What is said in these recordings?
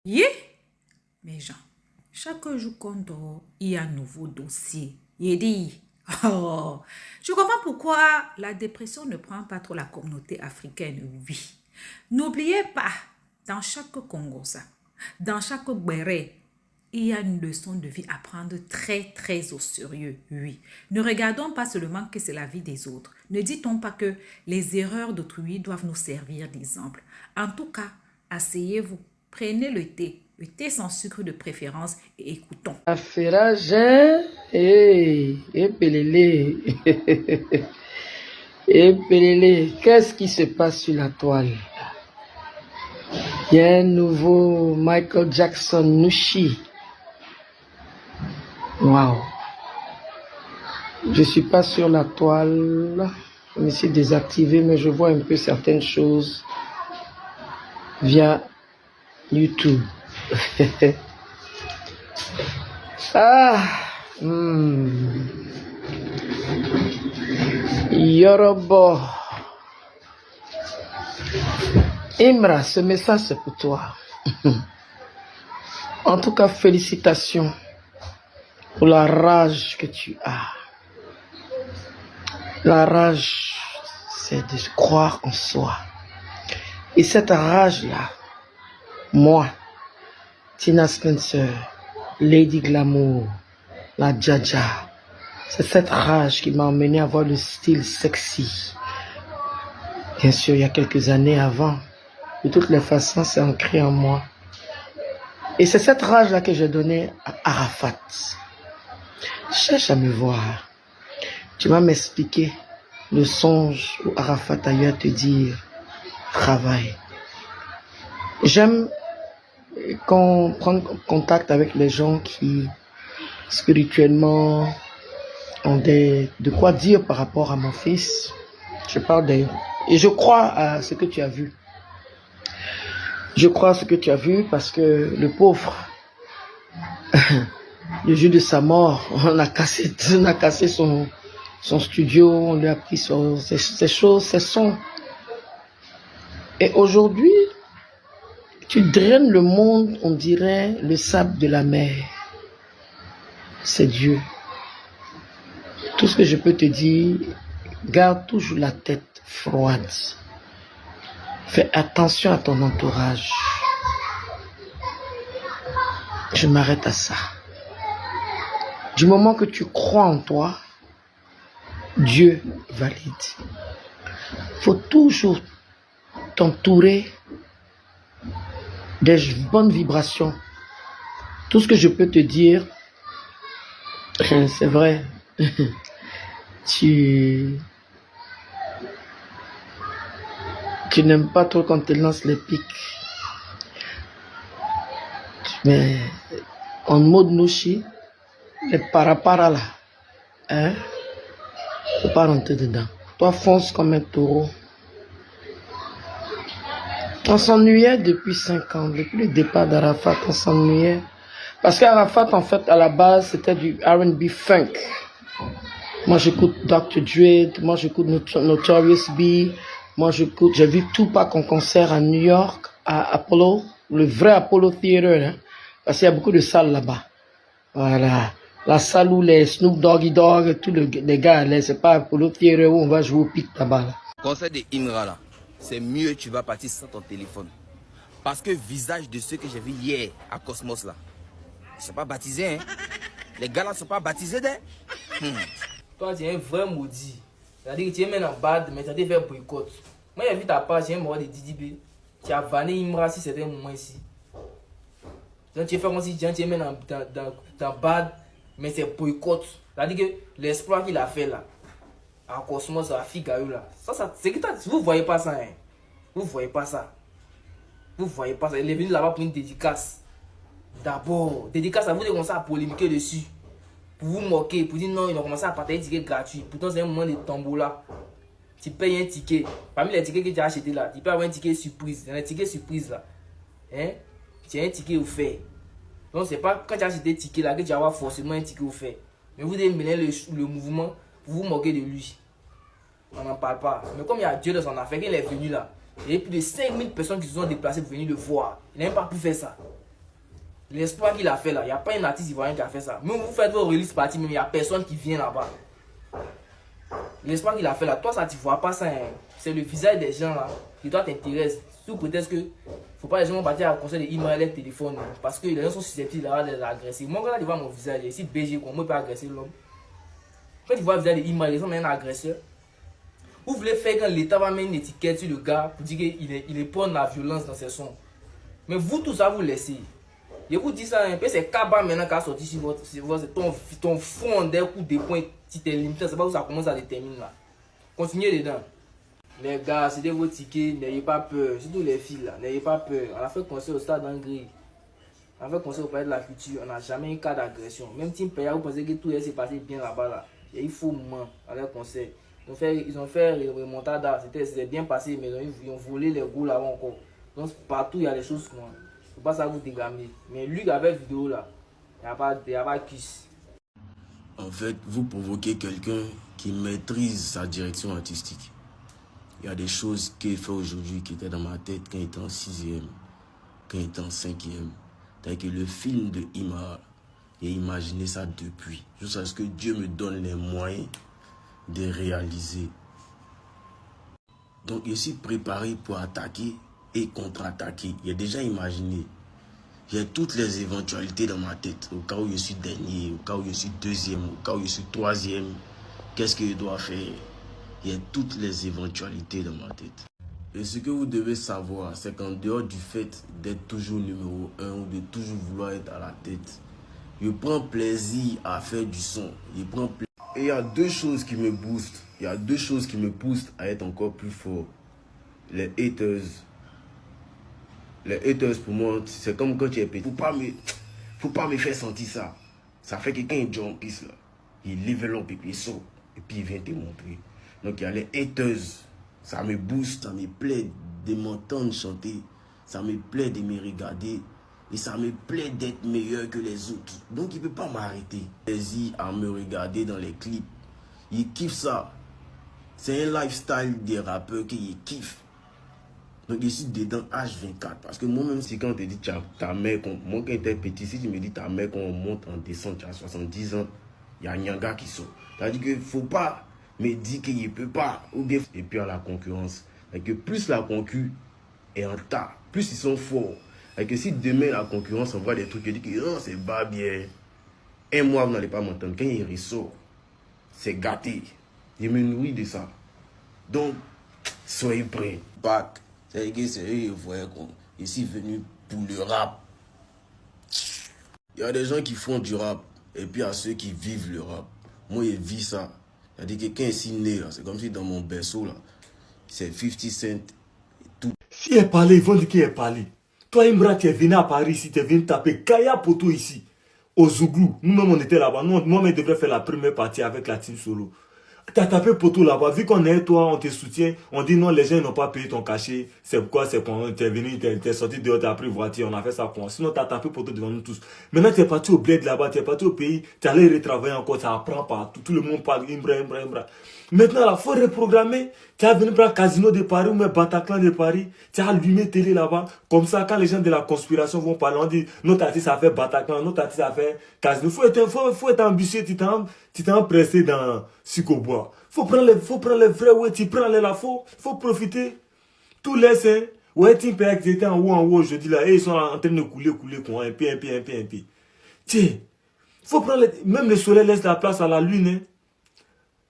Yeah, mes gens, chaque jour qu'on dort, il y a un nouveau dossier. Il dit, oh, je comprends pourquoi la dépression ne prend pas trop la communauté africaine, oui. N'oubliez pas, dans chaque Congosa, dans chaque Béré, il y a une leçon de vie à prendre très, très au sérieux, oui. Ne regardons pas seulement que c'est la vie des autres. Ne dit-on pas que les erreurs d'autrui doivent nous servir d'exemple. En tout cas, asseyez-vous, prenez le thé sans sucre de préférence et écoutons. Affairage, Pelélé. Pelélé, qu'est-ce qui se passe sur la toile? Il y a un nouveau Michael Jackson Nushi. Waouh. Je suis pas sur la toile. Je me suis désactivé, mais je vois un peu certaines choses via YouTube. Yorobo. Imra, ce message c'est pour toi. En tout cas, félicitations pour la rage que tu as. La rage, c'est de croire en soi. Et cette rage-là, moi, Tina Spencer, Lady Glamour, la Jaja, c'est cette rage qui m'a emmené à avoir le style sexy. Bien sûr, il y a quelques années avant. De toutes les façons, c'est ancré en moi. Et c'est cette rage-là que j'ai donnée à Arafat. Cherche à me voir. Tu vas m'expliquer le songe où Arafat a eu à te dire travail. J'aime qu'on prenne contact avec les gens qui spirituellement ont de quoi dire par rapport à mon fils. Je parle et je crois à ce que tu as vu. Je crois à ce que tu as vu parce que le pauvre, le jour de sa mort, on a cassé son studio, on lui a pris ses choses, ses sons. Et aujourd'hui, tu draines le monde, on dirait le sable de la mer. C'est Dieu. Tout ce que je peux te dire, garde toujours la tête froide. Fais attention à ton entourage. Je m'arrête à ça. Du moment que tu crois en toi, Dieu valide. Faut toujours t'entourer des bonnes vibrations. Tout ce que je peux te dire, c'est vrai. Tu n'aimes pas trop quand tu lances les pics. Mais en mode Nushi, les parapara là, hein, faut pas rentrer dedans. Toi, fonce comme un taureau. On s'ennuyait depuis 5 ans, depuis le départ d'Arafat, on s'ennuyait. Parce qu'Arafat, en fait, à la base, c'était du R&B funk. Moi, j'écoute Dr. Dre, moi, j'écoute Notorious B, moi, j'ai vu Tupac en concert à New York, à Apollo, le vrai Apollo Theater, hein, parce qu'il y a beaucoup de salles là-bas. Voilà. La salle où les Snoop Doggy Dogg, tous les gars allaient, c'est pas Apollo Theater où on va jouer au pic là-bas. Là. Conseil de Imra là, c'est mieux tu vas partir sans ton téléphone. Parce que visage de ceux que j'ai vu hier à Cosmos là, ils sont pas baptisés, hein. Les gars là sont pas baptisés, hein. Toi, tu es un vrai maudit. C'est-à-dire que tu es même en bad, mais tu as fait boycott. Moi, j'ai vu ta page, j'ai un mort de Didi B. Tu as vanné Imra si c'était un moment ici. Donc, tu es fait comme si tu es même dans bad, mais c'est boycott. C'est-à-dire que l'exploit qu'il a fait là, à Cosmos, à Figaro là, c'est que vous voyez pas ça, hein. Vous voyez pas ça. Vous voyez pas ça. Il est venu là-bas pour une dédicace. D'abord, dédicace, ça vous commencer à polémiquer dessus. Pour vous moquer, pour dire non, ils ont commencé à partager des tickets gratuits. Pourtant, c'est un moment de tombola. Tu payes un ticket. Parmi les tickets que tu as acheté là, tu peux avoir un ticket surprise. Il y a un ticket surprise là. Hein? Tu as un ticket offert. Donc, c'est pas quand tu as acheté des tickets là que tu vas avoir forcément un ticket offert. Mais vous devez mener le mouvement pour vous moquer de lui. On n'en parle pas. Mais comme il y a Dieu dans son affaire, qu'il est venu là, il y a plus de 5000 personnes qui se sont déplacées pour venir le voir. Il n'a même pas pu faire ça. L'espoir qu'il a fait là, il n'y a pas un artiste ivoirien qui a fait ça. Même vous faites vos release parties, même il n'y a personne qui vient là-bas. L'espoir qu'il a fait là, toi ça tu vois pas ça. Hein. C'est le visage des gens là qui doit t'intéresser. Sous prétexte que faut pas les gens partir à conseil de email et téléphone. Parce que les gens sont susceptibles d'agresser. Moi quand tu vois mon visage, ici BG, comment je peux agresser l'homme? Quand tu vois le visage de email, les gens sont un agresseur. Vous voulez faire quand l'État va mettre une étiquette sur le gars pour dire qu'il est pour la violence dans ses sons. Mais vous tout ça vous laissez. Je vous dis ça un peu, c'est Kaba maintenant qui a sorti sur ton fond d'un coup de poing, si t'es limité, c'est pas où ça commence à déterminer là. Continuez dedans. Les gars, c'était vos tickets, n'ayez pas peur, surtout les filles là, n'ayez pas peur. On a fait concert au stade d'Angry. On a fait concert au palais de la culture, on n'a jamais eu cas d'agression. Même Team Paya, vous pensez que tout s'est passé bien là-bas là. Il y a eu faux moment à leur concert. Ils ont fait remontada, c'était bien passé, mais ils ont volé les goûts là-bas encore. Donc partout il y a des choses comme ça. Faut pas ça vous dégamer. Mais lui avec vidéo là, il n'y a pas kiss. En fait, vous provoquez quelqu'un qui maîtrise sa direction artistique. Il y a des choses qu'il fait aujourd'hui qui étaient dans ma tête quand il était en 6e, quand il était en 5e. C'est-à-dire que le film de Ima, j'ai imaginé ça depuis. Jusqu'à ce que Dieu me donne les moyens de réaliser. Donc je suis préparé pour attaquer et contre-attaquer. J'ai déjà imaginé. J'ai toutes les éventualités dans ma tête. Au cas où je suis dernier, au cas où je suis deuxième, au cas où je suis troisième. Qu'est-ce que je dois faire? Il y a toutes les éventualités dans ma tête. Et ce que vous devez savoir, c'est qu'en dehors du fait d'être toujours numéro 1 ou de toujours vouloir être à la tête, je prends plaisir à faire du son. Et il y a deux choses qui me boostent. Il y a deux choses qui me poussent à être encore plus fort. Les haters. Les haters, pour moi, c'est comme quand tu es petit. Faut pas me faire sentir ça. Ça fait que quand il jump là, il level up et puis il saute. Et puis il vient te montrer. Donc il y a les haters. Ça me booste, ça me plaît de m'entendre chanter. Ça me plaît de me regarder. Et ça me plaît d'être meilleur que les autres. Donc il ne peut pas m'arrêter. Plaisir à me regarder dans les clips. Il kiffe ça. C'est un lifestyle des rappeurs qui kiffent. Donc je suis dedans H24. Parce que moi-même, si quand on te dit ta mère, moi quand j'étais petit, si tu me dis ta mère, quand on monte en descente, tu as 70 ans, il y a un Nyanga qui sort. C'est-à-dire qu'il ne faut pas me dire qu'il ne peut pas. Ou bien, et puis à la concurrence. Que plus la concu est en tas, plus ils sont forts. Et que si demain la concurrence envoie des trucs qui disent que non, c'est pas bien, un mois vous n'allez pas m'entendre. Quand il ressort, c'est gâté. Je me nourris de ça. Donc, soyez prêts. Bac, c'est que c'est eux, vous voyez, je suis venu pour le rap. Il y a des gens qui font du rap, et puis il y a ceux qui vivent le rap. Moi, je vis ça. C'est-à-dire que quand je suis né, c'est comme si dans mon berceau, là, c'est 50 Cent et tout. Si elle parlait, ils vont dire qu'elle parlait. Toi, Imra, tu es venu à Paris ici, tu es venu taper Kaya Poto ici, au Zouglou. Nous-mêmes, on était là-bas. Moi-même, je devrais faire la première partie avec la team solo. Tu as tapé Poto là-bas. Vu qu'on est toi, on te soutient. On dit non, les gens n'ont pas payé ton cachet. C'est pourquoi c'est quand tu es venu, tu es sorti dehors, tu as pris voiture. On a fait ça pour moi. Sinon, tu as tapé Poto devant nous tous. Maintenant, tu es parti au bled là-bas, tu es parti au pays. Tu es allé retravailler encore, ça apprend partout. Tout le monde parle Imra. Maintenant, il faut reprogrammer. Tu as venu prendre Casino de Paris ou même Bataclan de Paris. Tu as allumé télé là-bas. Comme ça, quand les gens de la conspiration vont parler, on dit notre artiste a fait Bataclan, notre artiste a fait Casino. Faut être ambitieux. Tu t'es empressé dans Sucobois. Faut prendre les vrais, ouais, tu prends les là, faut profiter. Tous les saints, ouais, Team PX, ils étaient en haut aujourd'hui là, et ils sont en train de couler, quoi, un peu. Tiens, faut prendre même le soleil laisse la place à la lune, hein.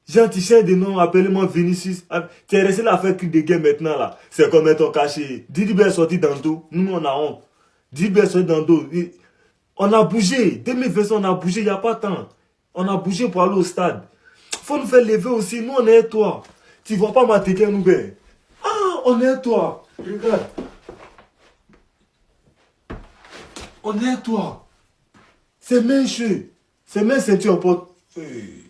Gentil chien de nom, appelle-moi Vinicius. Tu es resté là à faire cri de guerre maintenant là. C'est comme ton cachet. Didibé est sorti dans le dos. Nous, on a honte. Didibé est sorti dans le dos. On a bougé. 2020, on a bougé, il n'y a pas de temps. On a bougé pour aller au stade. Faut nous faire lever aussi. Nous, on est toi. Tu vois pas ma tête, nous, ben. Ah, on est toi. Regarde. On est toi. C'est même cheveux. C'est même ceinture, pote. Hey.